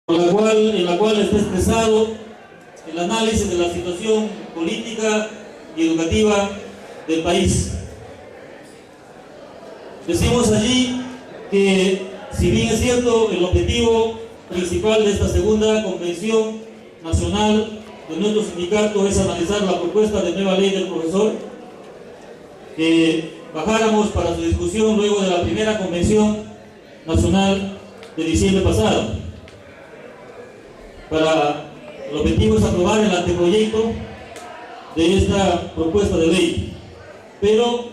en la cual está expresado el análisis de la situación política y educativa del país. Decimos allí que, si bien es cierto, el objetivo principal de esta segunda convención nacional de nuestro sindicato es analizar la propuesta de nueva ley del profesor, que bajáramos para su discusión luego de la primera convención nacional de diciembre pasado. El objetivo es aprobar el anteproyecto de esta propuesta de ley, pero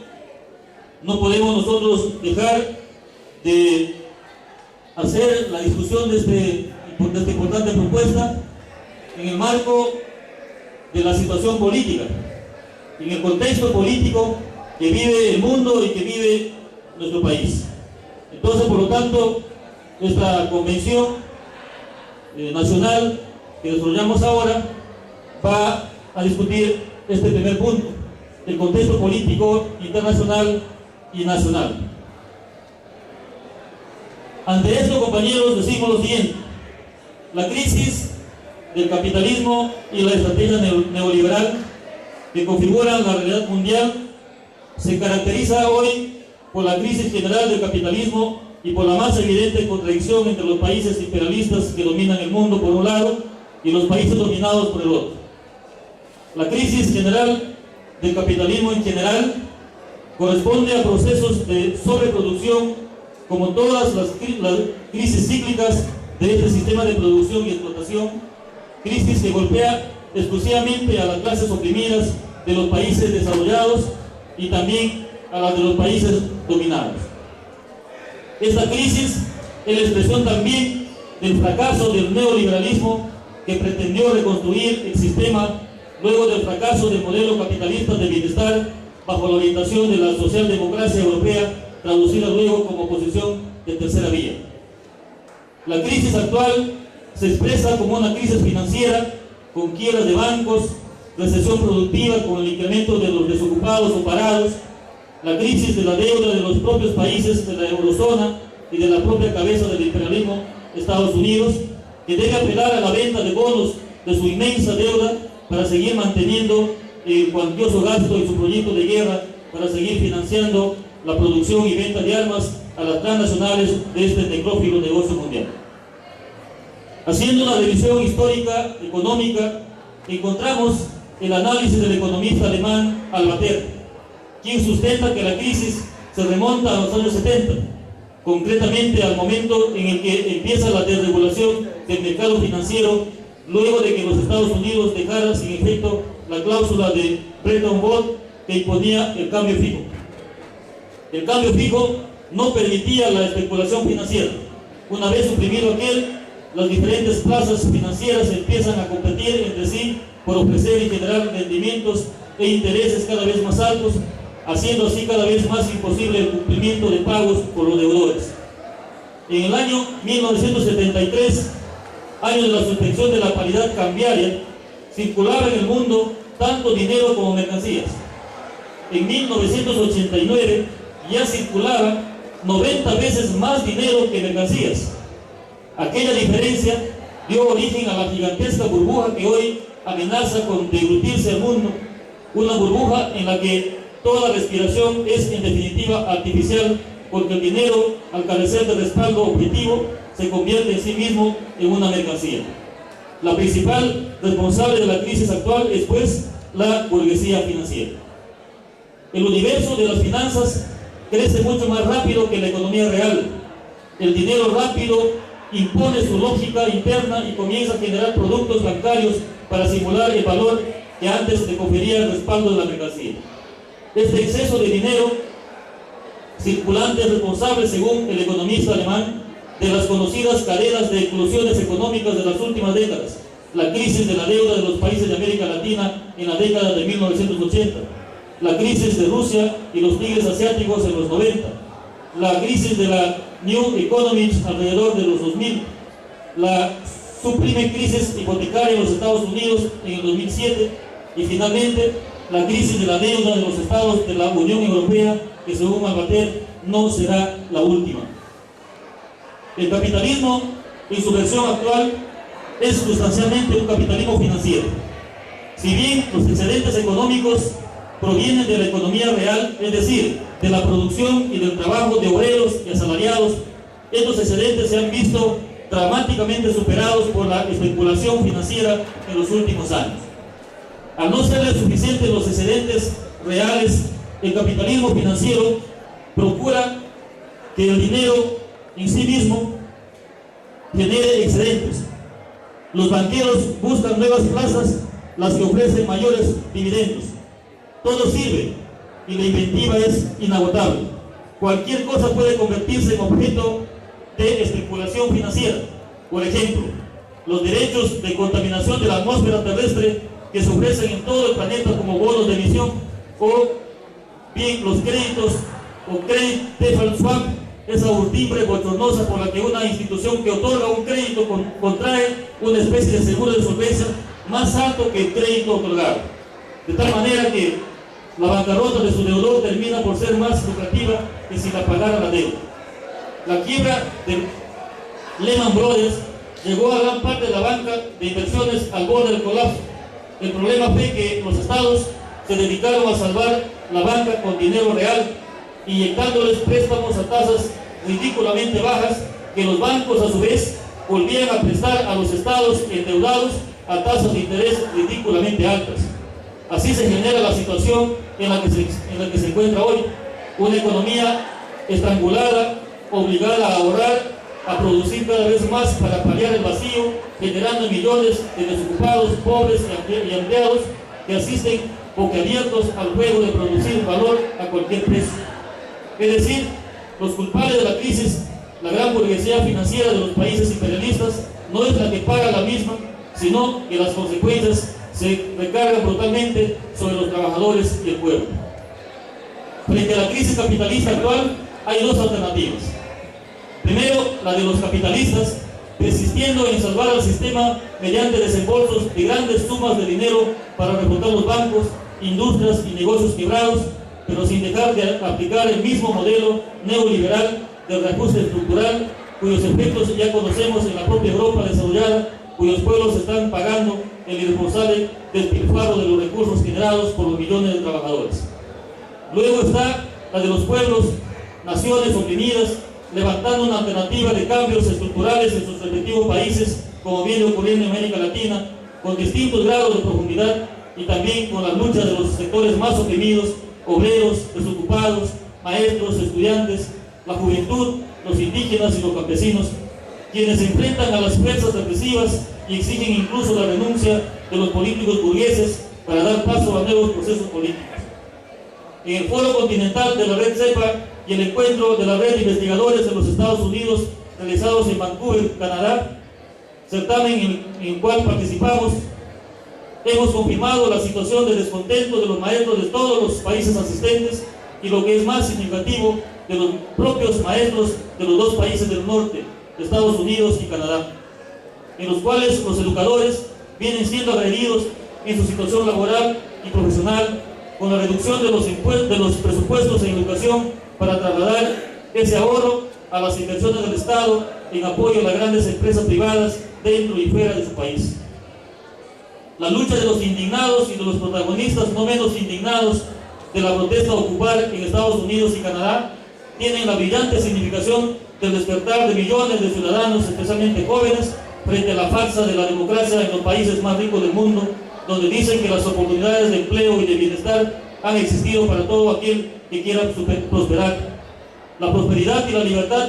no podemos nosotros dejar de hacer la discusión de esta importante propuesta en el marco de la situación política, en el contexto político que vive el mundo y que vive nuestro país. Entonces, por lo tanto, esta convención nacional que desarrollamos ahora va a discutir este primer punto, el contexto político internacional y nacional. Ante esto, compañeros, decimos lo siguiente: la crisis del capitalismo y la estrategia neoliberal que configuran la realidad mundial se caracteriza hoy por la crisis general del capitalismo y por la más evidente contradicción entre los países imperialistas que dominan el mundo por un lado y los países dominados por el otro. La crisis general del capitalismo en general corresponde a procesos de sobreproducción, como todas las crisis cíclicas de este sistema de producción y explotación, crisis que golpea exclusivamente a las clases oprimidas de los países desarrollados y también a las de los países dominados. Esta crisis es la expresión también del fracaso del neoliberalismo, que pretendió reconstruir el sistema luego del fracaso del modelo capitalista de bienestar bajo la orientación de la socialdemocracia europea, traducida luego como posición de tercera vía. La crisis actual se expresa como una crisis financiera, con quiebras de bancos, recesión productiva con el incremento de los desocupados o parados, la crisis de la deuda de los propios países de la eurozona y de la propia cabeza del imperialismo, Estados Unidos, que debe apelar a la venta de bonos de su inmensa deuda para seguir manteniendo el cuantioso gasto en su proyecto de guerra, para seguir financiando la producción y venta de armas a las transnacionales de este necrófilo negocio mundial. Haciendo una revisión histórica, económica, encontramos el análisis del economista alemán Alvater, quien sustenta que la crisis se remonta a los años 70, concretamente al momento en el que empieza la desregulación del mercado financiero, luego de que los Estados Unidos dejaran sin efecto la cláusula de Bretton Woods que imponía el cambio fijo. El cambio fijo no permitía la especulación financiera. Una vez suprimido aquel, las diferentes plazas financieras empiezan a competir entre sí por ofrecer y generar rendimientos e intereses cada vez más altos, haciendo así cada vez más imposible el cumplimiento de pagos por los deudores. En el año 1973, año de la suspensión de la paridad cambiaria, circulaba en el mundo tanto dinero como mercancías. En 1989 ya circulaba 90 veces más dinero que mercancías. Aquella diferencia dio origen a la gigantesca burbuja que hoy amenaza con deglutirse al mundo, una burbuja en la que toda respiración es en definitiva artificial, porque el dinero, al carecer de respaldo objetivo, se convierte en sí mismo en una mercancía. La principal responsable de la crisis actual es, pues, la burguesía financiera. El universo de las finanzas crece mucho más rápido que la economía real. El dinero rápido impone su lógica interna y comienza a generar productos bancarios para simular el valor que antes le confería el respaldo de la mercancía. Este exceso de dinero circulante es responsable, según el economista alemán, de las conocidas cadenas de explosiones económicas de las últimas décadas: la crisis de la deuda de los países de América Latina en la década de 1980, la crisis de Rusia y los tigres asiáticos en los 90, la crisis de la New Economy alrededor de los 2000, la suprime crisis hipotecaria en los Estados Unidos en el 2007 y finalmente la crisis de la deuda de los estados de la Unión Europea, que según Alvater no será la última. El capitalismo en su versión actual, es sustancialmente un capitalismo financiero. Si bien los excedentes económicos provienen de la economía real, es decir, de la producción y del trabajo de obreros y asalariados, estos excedentes se han visto dramáticamente superados por la especulación financiera en los últimos años. Al no serles suficientes los excedentes reales, el capitalismo financiero procura que el dinero en sí mismo genere excedentes. Los banqueros buscan nuevas plazas, las que ofrecen mayores dividendos. Todo sirve y la inventiva es inagotable. Cualquier cosa puede convertirse en objeto de especulación financiera. Por ejemplo, los derechos de contaminación de la atmósfera terrestre que se ofrecen en todo el planeta como bonos de emisión, o bien los créditos o credit default swap, esa urdimbre bochornosa por la que una institución que otorga un crédito contrae una especie de seguro de solvencia más alto que el crédito otorgado, de tal manera que la bancarrota de su deudor termina por ser más lucrativa que si la pagara la deuda. La quiebra de Lehman Brothers llegó a gran parte de la banca de inversiones al borde del colapso. El problema fue que los estados se dedicaron a salvar la banca con dinero real, inyectándoles préstamos a tasas ridículamente bajas que los bancos a su vez volvían a prestar a los estados endeudados a tasas de interés ridículamente altas. Así se genera la situación en la que se encuentra hoy, una economía estrangulada, obligada a ahorrar, a producir cada vez más para paliar el vacío, generando millones de desocupados, pobres y empleados que asisten boquiabiertos al juego de producir valor a cualquier precio. Es decir, los culpables de la crisis, la gran burguesía financiera de los países imperialistas, no es la que paga la misma, sino que las consecuencias se recargan brutalmente sobre los trabajadores y el pueblo. Frente a la crisis capitalista actual, hay dos alternativas. Primero, la de los capitalistas, persistiendo en salvar al sistema mediante desembolsos de grandes sumas de dinero para reflotar los bancos, industrias y negocios quebrados, pero sin dejar de aplicar el mismo modelo neoliberal de reajuste estructural, cuyos efectos ya conocemos en la propia Europa desarrollada, cuyos pueblos están pagando el irresponsable despilfarro de los recursos generados por los millones de trabajadores. Luego está la de los pueblos, naciones oprimidas, levantando una alternativa de cambios estructurales en sus respectivos países, como viene ocurriendo en América Latina, con distintos grados de profundidad y también con las luchas de los sectores más oprimidos, obreros, desocupados, maestros, estudiantes, la juventud, los indígenas y los campesinos, quienes se enfrentan a las fuerzas represivas y exigen incluso la renuncia de los políticos burgueses para dar paso a nuevos procesos políticos. En el Foro Continental de la Red CEPA y el encuentro de la Red de Investigadores de los Estados Unidos realizados en Vancouver, Canadá, certamen en el cual participamos, hemos confirmado la situación de descontento de los maestros de todos los países asistentes y, lo que es más significativo, de los propios maestros de los dos países del norte, Estados Unidos y Canadá, en los cuales los educadores vienen siendo agredidos en su situación laboral y profesional, con la reducción de los presupuestos en educación para trasladar ese ahorro a las inversiones del Estado en apoyo a las grandes empresas privadas dentro y fuera de su país. La lucha de los indignados y de los protagonistas no menos indignados de la protesta a ocupar en Estados Unidos y Canadá tienen la brillante significación del despertar de millones de ciudadanos, especialmente jóvenes, frente a la farsa de la democracia en los países más ricos del mundo, donde dicen que las oportunidades de empleo y de bienestar han existido para todo aquel que quiera prosperar. La prosperidad y la libertad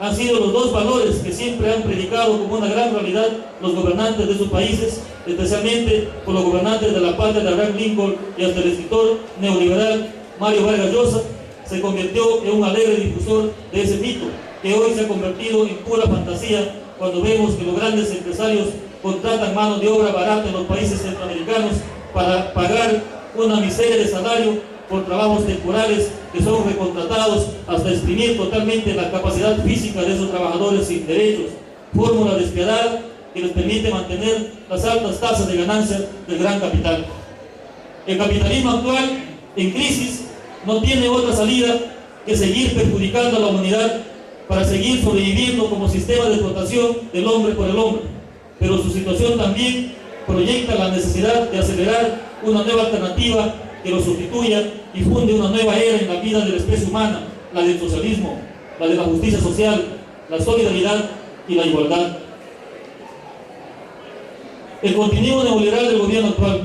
han sido los dos valores que siempre han predicado como una gran realidad los gobernantes de sus países, especialmente por los gobernantes de la patria de Abraham Lincoln y hasta el escritor neoliberal Mario Vargas Llosa, se convirtió en un alegre difusor de ese mito, que hoy se ha convertido en pura fantasía cuando vemos que los grandes empresarios contratan mano de obra barata en los países centroamericanos para pagar una miseria de salario por trabajos temporales que son recontratados hasta exprimir totalmente la capacidad física de esos trabajadores sin derechos, fórmula despiadada que les permite mantener las altas tasas de ganancia del gran capital. El capitalismo actual, en crisis, no tiene otra salida que seguir perjudicando a la humanidad para seguir sobreviviendo como sistema de explotación del hombre por el hombre, pero su situación también proyecta la necesidad de acelerar una nueva alternativa que lo sustituya y funde una nueva era en la vida de la especie humana, la del socialismo, la de la justicia social, la solidaridad y la igualdad. El continuismo neoliberal del gobierno actual.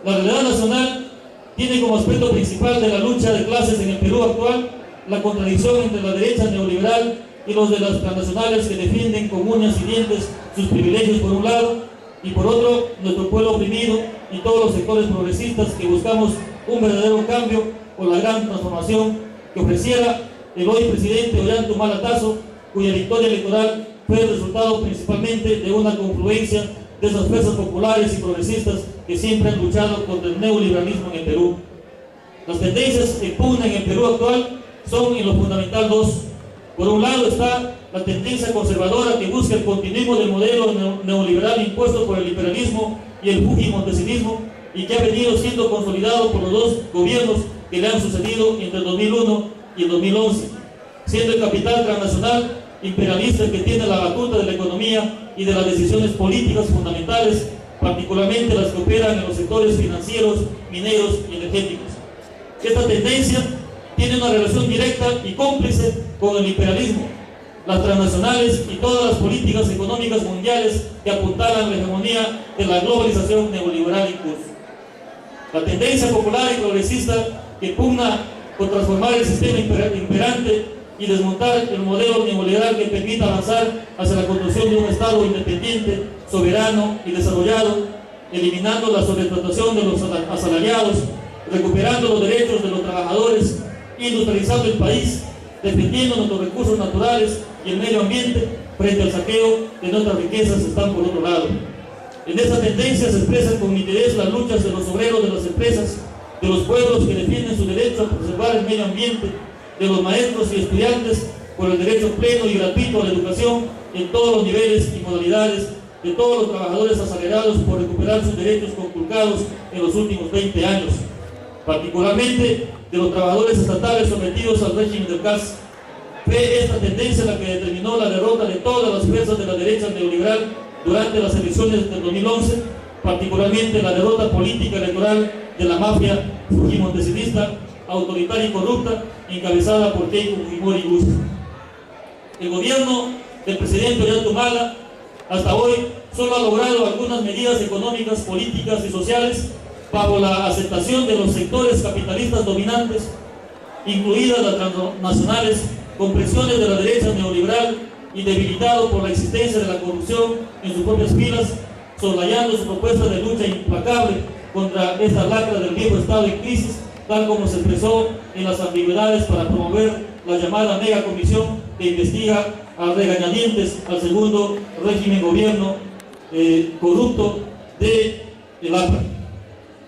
La realidad nacional tiene como aspecto principal de la lucha de clases en el Perú actual la contradicción entre la derecha neoliberal y los de las transnacionales que defienden con uñas y dientes sus privilegios por un lado, y por otro nuestro pueblo oprimido y todos los sectores progresistas que buscamos un verdadero cambio o la gran transformación que ofreciera el hoy presidente Ollanta Humala Tasso, cuya victoria electoral fue el resultado principalmente de una confluencia de esas fuerzas populares y progresistas que siempre han luchado contra el neoliberalismo en el Perú. Las tendencias que pugnan en el Perú actual son en lo fundamental dos. Por un lado está la tendencia conservadora que busca el continuismo del modelo neoliberal impuesto por el liberalismo y el fujimontesinismo y que ha venido siendo consolidado por los dos gobiernos que le han sucedido entre el 2001 y el 2011, siendo el capital transnacional imperialista el que tiene la batuta de la economía y de las decisiones políticas fundamentales, particularmente las que operan en los sectores financieros, mineros y energéticos. Esta tendencia tiene una relación directa y cómplice con el imperialismo, las transnacionales y todas las políticas económicas mundiales que apuntalan la hegemonía de la globalización neoliberal en curso. La tendencia popular y progresista que pugna por transformar el sistema imperante y desmontar el modelo neoliberal que permita avanzar hacia la construcción de un Estado independiente, soberano y desarrollado, eliminando la sobreexplotación de los asalariados, recuperando los derechos de los trabajadores, industrializando el país, defendiendo nuestros recursos naturales y el medio ambiente frente al saqueo de nuestras riquezas están por otro lado. En esta tendencia se expresan con nitidez las luchas de los obreros de las empresas, de los pueblos que defienden su derecho a preservar el medio ambiente, de los maestros y estudiantes por el derecho pleno y gratuito a la educación en todos los niveles y modalidades, de todos los trabajadores asalariados por recuperar sus derechos conculcados en los últimos 20 años, particularmente de los trabajadores estatales sometidos al régimen del CAS. Fue esta tendencia la que determinó la derrota de todas las fuerzas de la derecha neoliberal durante las elecciones del 2011, particularmente la derrota política electoral de la mafia fujimontesista, autoritaria y corrupta, encabezada por Keiko Fujimori Ibarra. El gobierno del presidente Ollanta Humala hasta hoy solo ha logrado algunas medidas económicas, políticas y sociales bajo la aceptación de los sectores capitalistas dominantes, incluidas las transnacionales, con presiones de la derecha neoliberal y debilitado por la existencia de la corrupción en sus propias filas, soslayando su propuesta de lucha implacable contra esta lacra del viejo Estado en crisis, tal como se expresó en las ambigüedades para promover la llamada mega comisión que investiga a regañadientes al segundo régimen gobierno corrupto de el APRA.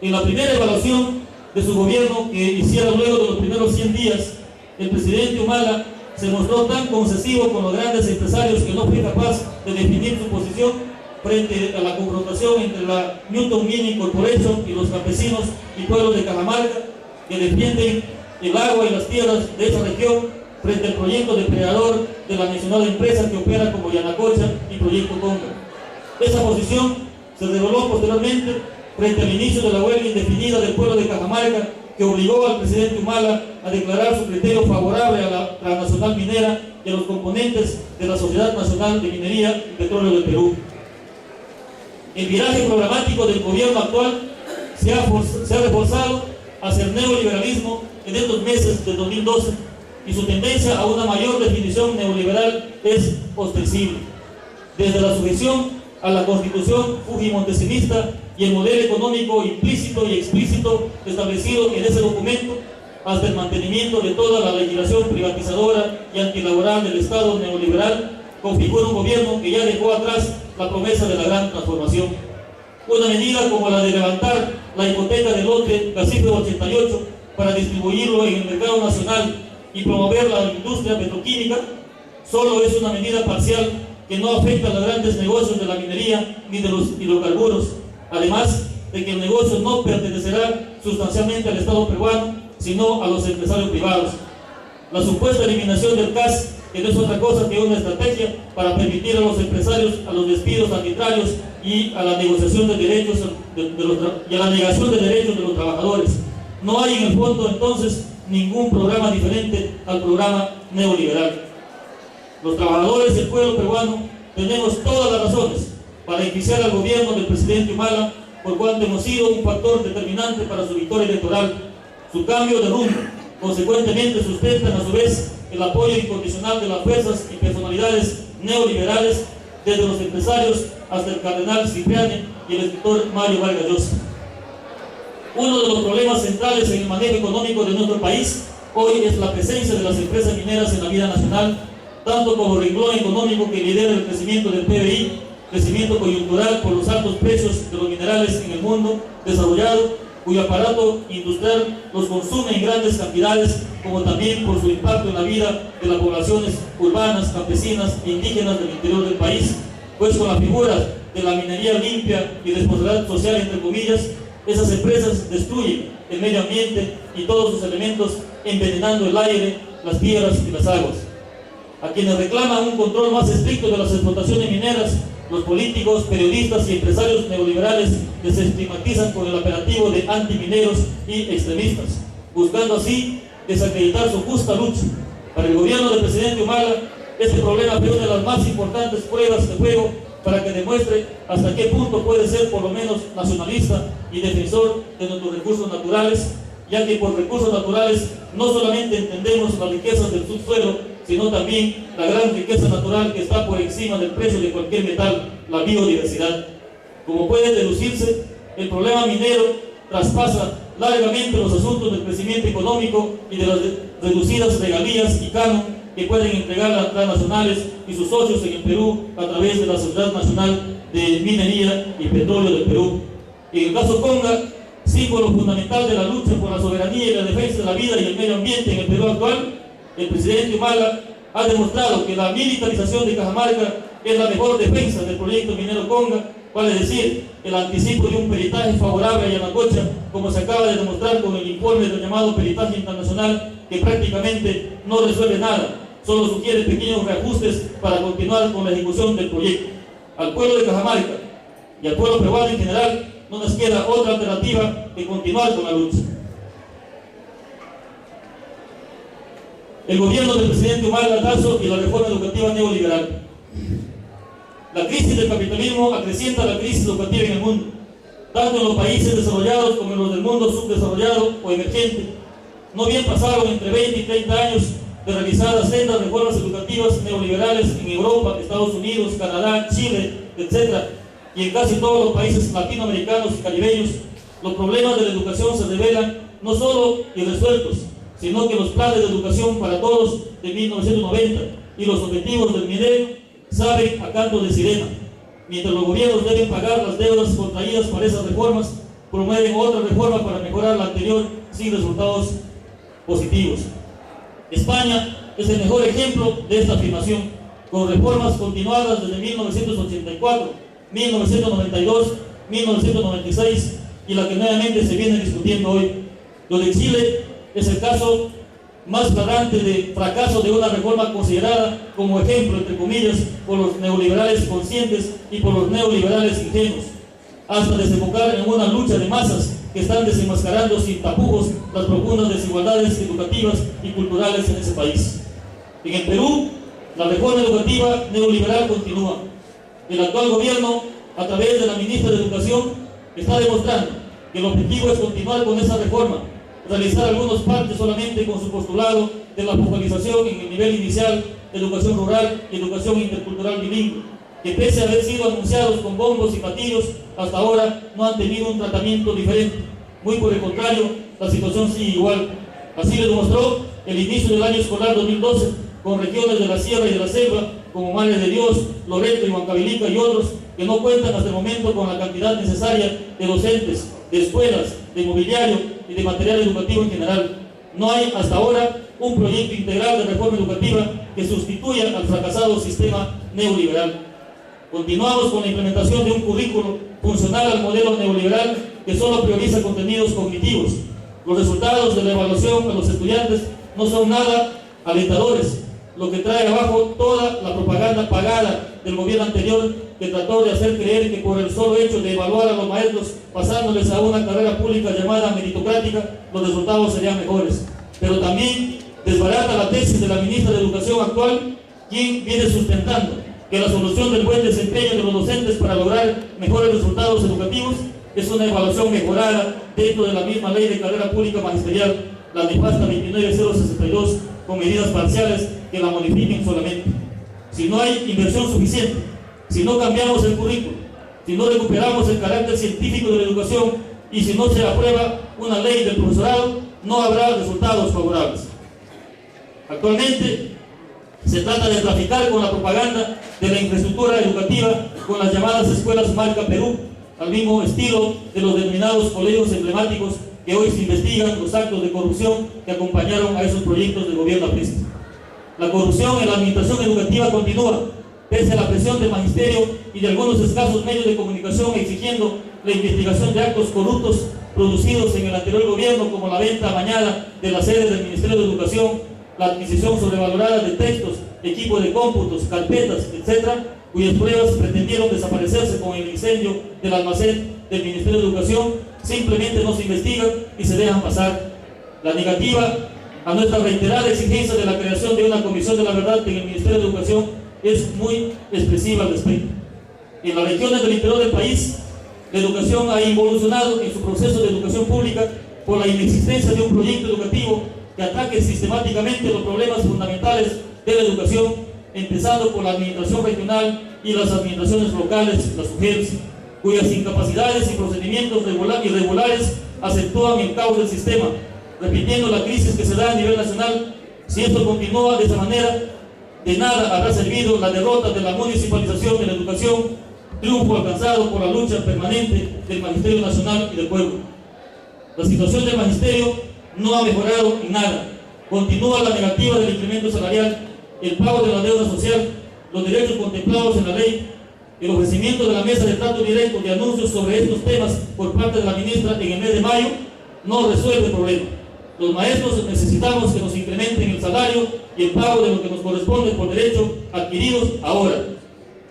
En la primera evaluación de su gobierno que hiciera luego de los primeros 100 días, el presidente Humala se mostró tan concesivo con los grandes empresarios que no fue capaz de definir su posición frente a la confrontación entre la Newton Mining Corporation y los campesinos y pueblos de Cajamarca que defienden el agua y las tierras de esa región frente al proyecto depredador de la mencionada empresa que opera como Yanacocha y Proyecto Conga. Esa posición se reveló posteriormente frente al inicio de la huelga indefinida del pueblo de Cajamarca, que obligó al presidente Humala a declarar su criterio favorable a la transnacional minera y a los componentes de la Sociedad Nacional de Minería y Petróleo del Perú. El viraje programático del gobierno actual se ha reforzado hacia el neoliberalismo en estos meses de 2012 y su tendencia a una mayor definición neoliberal es ostensible. Desde la sujeción a la constitución fujimontesista y el modelo económico implícito y explícito establecido en ese documento, hasta el mantenimiento de toda la legislación privatizadora y antilaboral del Estado neoliberal, configura un gobierno que ya dejó atrás la promesa de la gran transformación. Una medida como la de levantar la hipoteca del lote Cacife 88 para distribuirlo en el mercado nacional y promover la industria petroquímica, solo es una medida parcial que no afecta a los grandes negocios de la minería ni de los hidrocarburos, además de que el negocio no pertenecerá sustancialmente al Estado peruano, sino a los empresarios privados. La supuesta eliminación del CAS que no es otra cosa que una estrategia para permitir a los empresarios a los despidos arbitrarios y a la negociación de derechos y a la negación de derechos de los trabajadores. No hay en el fondo entonces ningún programa diferente al programa neoliberal. Los trabajadores y el pueblo peruano tenemos todas las razones para enjuiciar al gobierno del presidente Humala, por cuanto hemos sido un factor determinante para su victoria electoral. Su cambio de rumbo consecuentemente sustentan a su vez el apoyo incondicional de las fuerzas y personalidades neoliberales, desde los empresarios hasta el cardenal Cipriani y el escritor Mario Vargas Llosa. Uno de los problemas centrales en el manejo económico de nuestro país hoy es la presencia de las empresas mineras en la vida nacional, tanto como renglón económico que lidera el crecimiento del PBI, crecimiento coyuntural por los altos precios de los minerales en el mundo desarrollado, cuyo aparato industrial los consume en grandes cantidades, como también por su impacto en la vida de las poblaciones urbanas, campesinas e indígenas del interior del país, pues con la figura de la minería limpia y responsabilidad social, entre comillas, esas empresas destruyen el medio ambiente y todos sus elementos, envenenando el aire, las tierras y las aguas. A quienes reclaman un control más estricto de las explotaciones mineras, los políticos, periodistas y empresarios neoliberales les estigmatizan con el apelativo de antimineros y extremistas, buscando así desacreditar su justa lucha. Para el gobierno del presidente Humala, este problema fue una de las más importantes pruebas de fuego para que demuestre hasta qué punto puede ser por lo menos nacionalista y defensor de nuestros recursos naturales, ya que por recursos naturales no solamente entendemos las riquezas del subsuelo, sino también la gran riqueza natural que está por encima del precio de cualquier metal, la biodiversidad. Como puede deducirse, el problema minero traspasa largamente los asuntos del crecimiento económico y de las reducidas regalías y canon que pueden entregar las transnacionales y sus socios en el Perú a través de la Sociedad Nacional de Minería y Petróleo del Perú. En el caso Conga, símbolo fundamental de la lucha por la soberanía y la defensa de la vida y el medio ambiente en el Perú actual, el presidente Humala ha demostrado que la militarización de Cajamarca es la mejor defensa del proyecto minero Conga, vale decir, el anticipo de un peritaje favorable a Yanacocha, como se acaba de demostrar con el informe del llamado peritaje internacional, que prácticamente no resuelve nada, solo sugiere pequeños reajustes para continuar con la ejecución del proyecto. Al pueblo de Cajamarca y al pueblo peruano en general no nos queda otra alternativa que continuar con la lucha. El gobierno del presidente Humala Lazo y la reforma educativa neoliberal. La crisis del capitalismo acrecienta la crisis educativa en el mundo, tanto en los países desarrollados como en los del mundo subdesarrollado o emergente. No bien pasaron entre 20 y 30 años de realizadas sendas reformas educativas neoliberales en Europa, Estados Unidos, Canadá, Chile, etc., y en casi todos los países latinoamericanos y caribeños, los problemas de la educación se revelan no solo irresueltos, sino que los planes de educación para todos de 1990 y los objetivos del milenio saben a canto de sirena. Mientras los gobiernos deben pagar las deudas contraídas para esas reformas, promueven otra reforma para mejorar la anterior sin resultados positivos. España es el mejor ejemplo de esta afirmación, con reformas continuadas desde 1984, 1992, 1996 y la que nuevamente se viene discutiendo hoy. Lo de Chile es el caso más flagrante de fracaso de una reforma considerada como ejemplo, entre comillas, por los neoliberales conscientes y por los neoliberales ingenuos, hasta desembocar en una lucha de masas que están desenmascarando sin tapujos las profundas desigualdades educativas y culturales en ese país. En el Perú, la reforma educativa neoliberal continúa. El actual gobierno, a través de la ministra de Educación, está demostrando que el objetivo es continuar con esa reforma, realizar algunos partes solamente con su postulado de la focalización en el nivel inicial de educación rural y educación intercultural bilingüe, que pese a haber sido anunciados con bombos y platillos, hasta ahora no han tenido un tratamiento diferente. Muy por el contrario, la situación sigue igual. Así lo demostró el inicio del año escolar 2012, con regiones de la Sierra y de la Selva, como Madre de Dios, Loreto y Huancavelica y otros, que no cuentan hasta el momento con la cantidad necesaria de docentes, de escuelas, de mobiliario y de material educativo en general. No hay hasta ahora un proyecto integral de reforma educativa que sustituya al fracasado sistema neoliberal. Continuamos con la implementación de un currículo funcional al modelo neoliberal que solo prioriza contenidos cognitivos. Los resultados de la evaluación a los estudiantes no son nada alentadores. lo que trae abajo toda la propaganda pagada del gobierno anterior, que trató de hacer creer que por el solo hecho de evaluar a los maestros pasándoles a una carrera pública llamada meritocrática, los resultados serían mejores. Pero también desbarata la tesis de la ministra de Educación actual, quien viene sustentando que la solución del buen desempeño de los docentes para lograr mejores resultados educativos es una evaluación mejorada dentro de la misma ley de carrera pública magisterial, la nefasta 29062, con medidas parciales que la modifiquen solamente. Si no hay inversión suficiente, si no cambiamos el currículo, si no recuperamos el carácter científico de la educación y si no se aprueba una ley del profesorado, no habrá resultados favorables. Actualmente se trata de traficar con la propaganda de la infraestructura educativa con las llamadas escuelas marca Perú, al mismo estilo de los denominados colegios emblemáticos que hoy se investigan los actos de corrupción que acompañaron a esos proyectos del gobierno aprista. La corrupción en la administración educativa continúa, pese a la presión del magisterio y de algunos escasos medios de comunicación exigiendo la investigación de actos corruptos producidos en el anterior gobierno, como la venta amañada de las sedes del Ministerio de Educación, la adquisición sobrevalorada de textos, equipos de cómputos, carpetas, etc., cuyas pruebas pretendieron desaparecerse con el incendio del almacén del Ministerio de Educación. Simplemente no se investigan y se dejan pasar. La negativa a nuestra reiterada exigencia de la creación de una comisión de la verdad en el Ministerio de Educación es muy expresiva al respecto. En las regiones del interior del país, la educación ha involucionado en su proceso de educación pública por la inexistencia de un proyecto educativo que ataque sistemáticamente los problemas fundamentales de la educación, empezando por la administración regional y las administraciones locales, las UGELs, cuyas incapacidades y procedimientos irregulares acentúan el caos del sistema, repitiendo la crisis que se da a nivel nacional. Si esto continúa de esa manera, de nada habrá servido la derrota de la municipalización de la educación, triunfo alcanzado por la lucha permanente del Magisterio Nacional y del pueblo. La situación del magisterio no ha mejorado en nada. Continúa la negativa del incremento salarial, el pago de la deuda social, los derechos contemplados en la ley. El ofrecimiento de la mesa de trato directo de anuncios sobre estos temas por parte de la ministra en el mes de mayo no resuelve el problema. Los maestros necesitamos que nos incrementen el salario y el pago de lo que nos corresponde por derecho adquiridos ahora.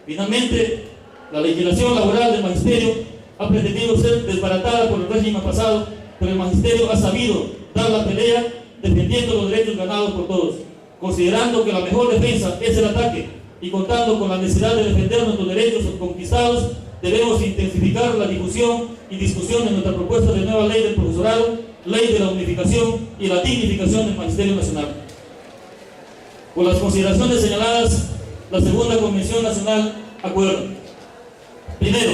Finalmente, la legislación laboral del magisterio ha pretendido ser desbaratada por el régimen pasado, pero el magisterio ha sabido dar la pelea defendiendo los derechos ganados por todos. Considerando que la mejor defensa es el ataque y contando con la necesidad de defender nuestros derechos conquistados, debemos intensificar la difusión y discusión de nuestra propuesta de nueva ley del profesorado, ley de la unificación y la dignificación del Magisterio Nacional. Por las consideraciones señaladas, la Segunda Convención Nacional acuerda: primero,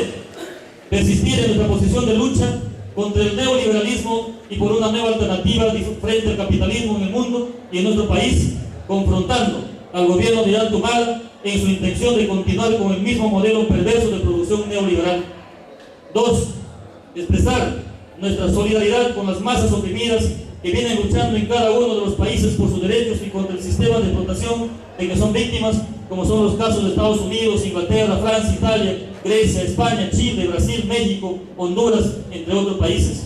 persistir en nuestra posición de lucha contra el neoliberalismo y por una nueva alternativa frente al capitalismo en el mundo y en nuestro país, confrontando al gobierno de Ollanta Humala en su intención de continuar con el mismo modelo perverso de producción neoliberal. 2. Expresar nuestra solidaridad con las masas oprimidas que vienen luchando en cada uno de los países por sus derechos y contra el sistema de explotación de que son víctimas, como son los casos de Estados Unidos, Inglaterra, Francia, Italia, Grecia, España, Chile, Brasil, México, Honduras, entre otros países.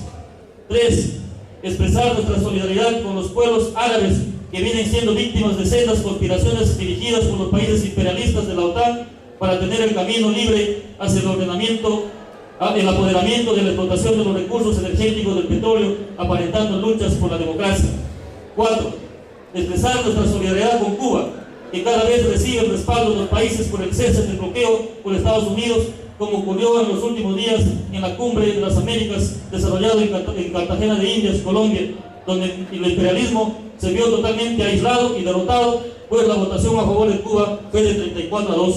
3. Expresar nuestra solidaridad con los pueblos árabes que vienen siendo víctimas de sendas conspiraciones dirigidas por los países imperialistas de la OTAN para tener el camino libre hacia el apoderamiento de la explotación de los recursos energéticos del petróleo, aparentando luchas por la democracia. 4. Expresar nuestra solidaridad con Cuba, que cada vez recibe el respaldo de los países por el cese del bloqueo por Estados Unidos, como ocurrió en los últimos días en la Cumbre de las Américas desarrollada en Cartagena de Indias, Colombia, donde el imperialismo se vio totalmente aislado y derrotado, pues la votación a favor de Cuba fue de 34-2.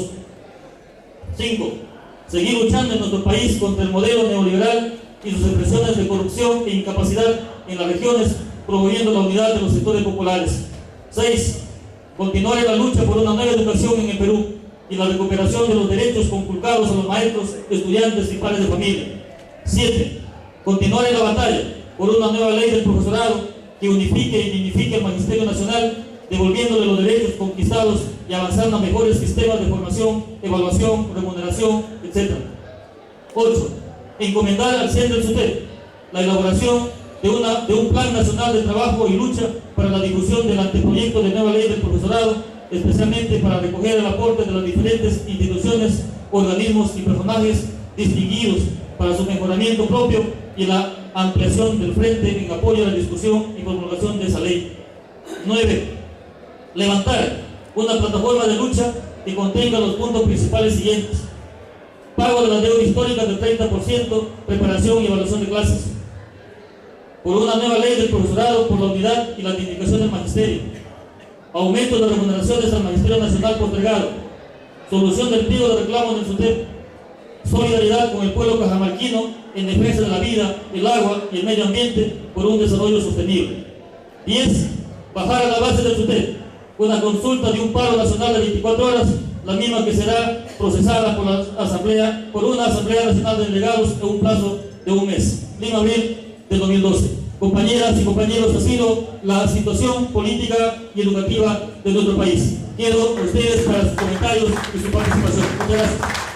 5. Seguir luchando en nuestro país contra el modelo neoliberal y sus expresiones de corrupción e incapacidad en las regiones, promoviendo la unidad de los sectores populares. 6. Continuar en la lucha por una nueva educación en el Perú y la recuperación de los derechos conculcados a los maestros, estudiantes y padres de familia. 7. Continuar en la batalla por una nueva ley del profesorado que unifique y dignifique el Magisterio Nacional, devolviéndole los derechos conquistados y avanzando a mejores sistemas de formación, evaluación, remuneración, etc. 8. Encomendar al CEN del SUTEP la elaboración de un plan nacional de trabajo y lucha para la difusión del anteproyecto de nueva ley del profesorado especialmente para recoger el aporte de las diferentes instituciones, organismos y personajes distinguidos para su mejoramiento propio y la ampliación del frente en apoyo a la discusión y promulgación de esa ley. 9. Levantar una plataforma de lucha que contenga los puntos principales siguientes: pago de la deuda histórica del 30%, preparación y evaluación de clases, por una nueva ley del profesorado, por la unidad y la dignificación del magisterio, aumento de remuneraciones al Magisterio Nacional postergado, solución del pliego de reclamos del SUTEP, solidaridad con el pueblo cajamarquino en defensa de la vida, el agua y el medio ambiente por un desarrollo sostenible. 10. Bajar a la base del SUTEP una consulta de un paro nacional de 24 horas, la misma que será procesada por una Asamblea Nacional de Delegados en un plazo de un mes. Lima, abril del 2012. Compañeras y compañeros, ha sido la situación política y educativa de nuestro país. Quiero a ustedes para sus comentarios y su participación. Muchas gracias.